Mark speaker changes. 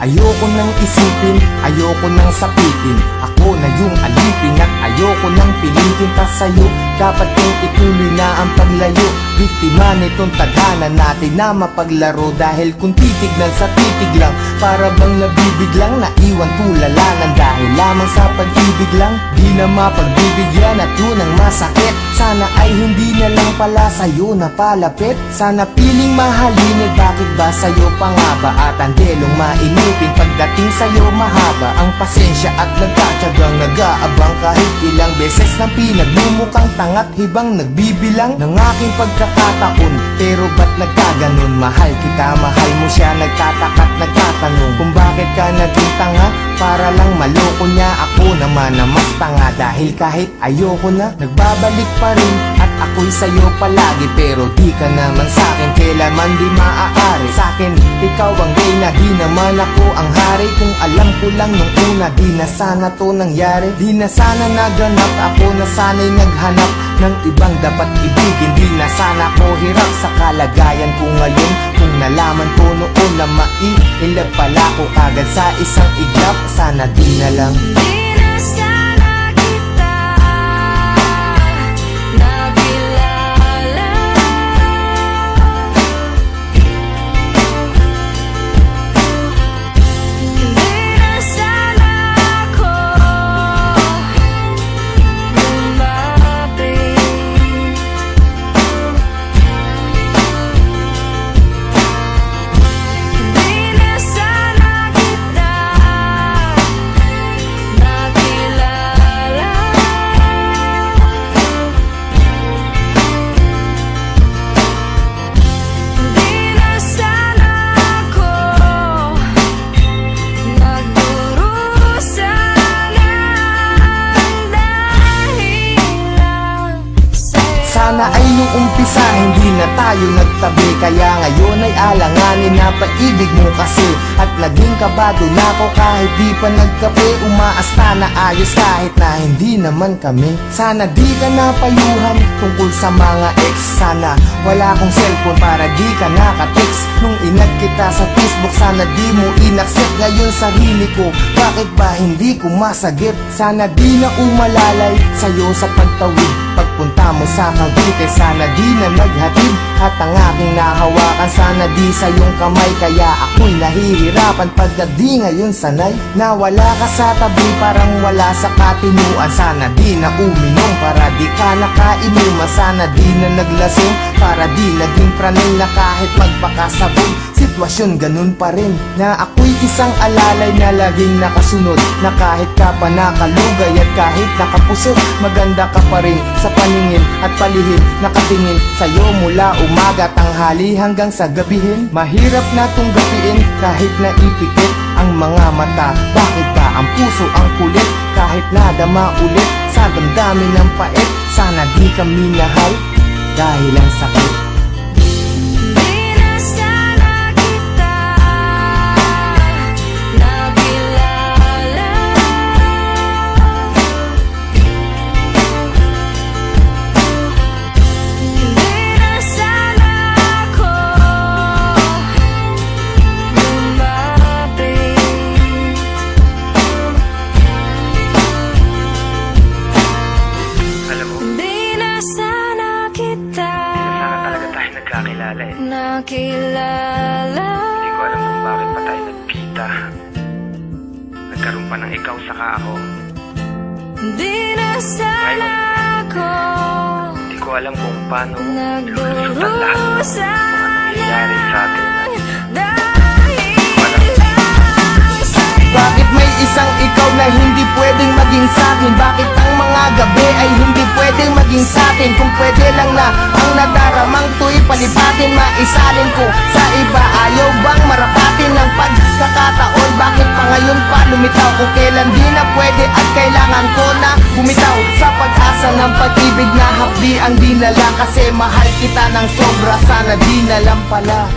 Speaker 1: Ayoko nang isipin, ayoko nang sapitin. Ako na yung alipin at ayoko nang pilitin pa sa'yo. Dapat kong ituloy na ang paglayo. Biktima nitong tadhana natin na mapaglaro. Dahil kung titignan sa titig lang, para bang nabibiglang naiwan tulalanan. Dahil lamang sa pag-ibig lang, di na mapagbibigyan at yun ang masakit. Sana ay hindi na lang pala sa'yo napalapit. Sana piling mahalin, bakit ba sa'yo pa nga ba? At ang delong mainipin pagdating sa'yo mahaba ang pasensya at nagtatyagang nag-aabang. Kahit ilang beses nang pinagmumukhang tangat hibang nagbibilang ng aking pagkakataon. Pero ba't nagkaganon? Mahal kita, mahal mo siya, nagtatakat nagtatanong kung bakit ka naging tanga para lang maloko niya. Ako naman na mas tanga dahil kahit ayoko na nagbabalik pa rin at ako'y sa'yo palagi. Pero di ka naman sa'kin kailanman di maaari. Sa'kin ikaw ang reyna, di naman ako ang hari. Kung alam ko lang nung una, di na sana to nangyari. Di na sana naganap, ako na sana'y naghanap ng ibang dapat ibigin. Di na sana ko hirap sa kalagayan ko ngayon. Kung nalaman ko noon na maiilag pala ko kagad sa isang iglap, sana di na lang. Sana ay nung umpisa hindi na tayo nagtabi. Kaya ngayon ay alanganin na pag-ibig mo kasi. At naging kabado na ako kahit di pa nagkape. Umaasta na ayos kahit na hindi naman kami. Sana di ka napayuhan tungkol sa mga ex. Sana wala akong cellphone para di ka nakatext. Nung inag kita sa Facebook, sana di mo inaccept. Ngayon sarili ko, bakit ba hindi ko masagip? Sana di na umalalay sa'yo sa pagtawid. Pagpunta mo sa Cavite, sana di na naghatid. At ang aking nahawakan, sana di sa iyong kamay. Kaya ako'y nahihirapan pagka di ngayon sanay. Nawala ka sa tabi, parang wala sa katinuan. Sana di na uminom para di ka nakainuman. Sana di na naglasing para di naging praning na kahit magpakasabog. Sitwasyon ganun pa rin na ako'y isang alalay na laging nakasunod. Na kahit ka pa nakalugay at kahit nakapusot, maganda ka pa rin sa paningin at palihim. Nakatingin sa'yo mula umaga, tanghali hanggang sa gabihin. Mahirap na tong gapiin kahit naipikit ang mga mata. Bakit ba ang puso ang kulit kahit nadama ulit sa damdamin ng pait? Sana di kami nahal dahil ang sakit.
Speaker 2: Nakilala.
Speaker 3: Hindi ko alam kung bakit pa tayo nagkita. Nagkaroon pa ng ikaw saka ako.
Speaker 2: Di na sana ako.
Speaker 3: Hindi ko alam kung paano lulusutan lahat ng mga nangyayari sa atin.
Speaker 1: Bakit may isang ikaw na hindi pwedeng maging sa'kin? Bakit ang mga gabi ay hindi pwedeng maging sa'tin? Kung pwede lang na ang nadaramang to'y palipatin, maisalin ko sa iba. Ayaw bang marapatin ng pagkakataon? Bakit pa ngayon pa lumitaw? Kung kailan di na pwede at kailangan ko na bumitaw sa pag-asa ng pag-ibig na hapdi ang dinala. Kasi mahal kita ng sobra, sana di na lang pala.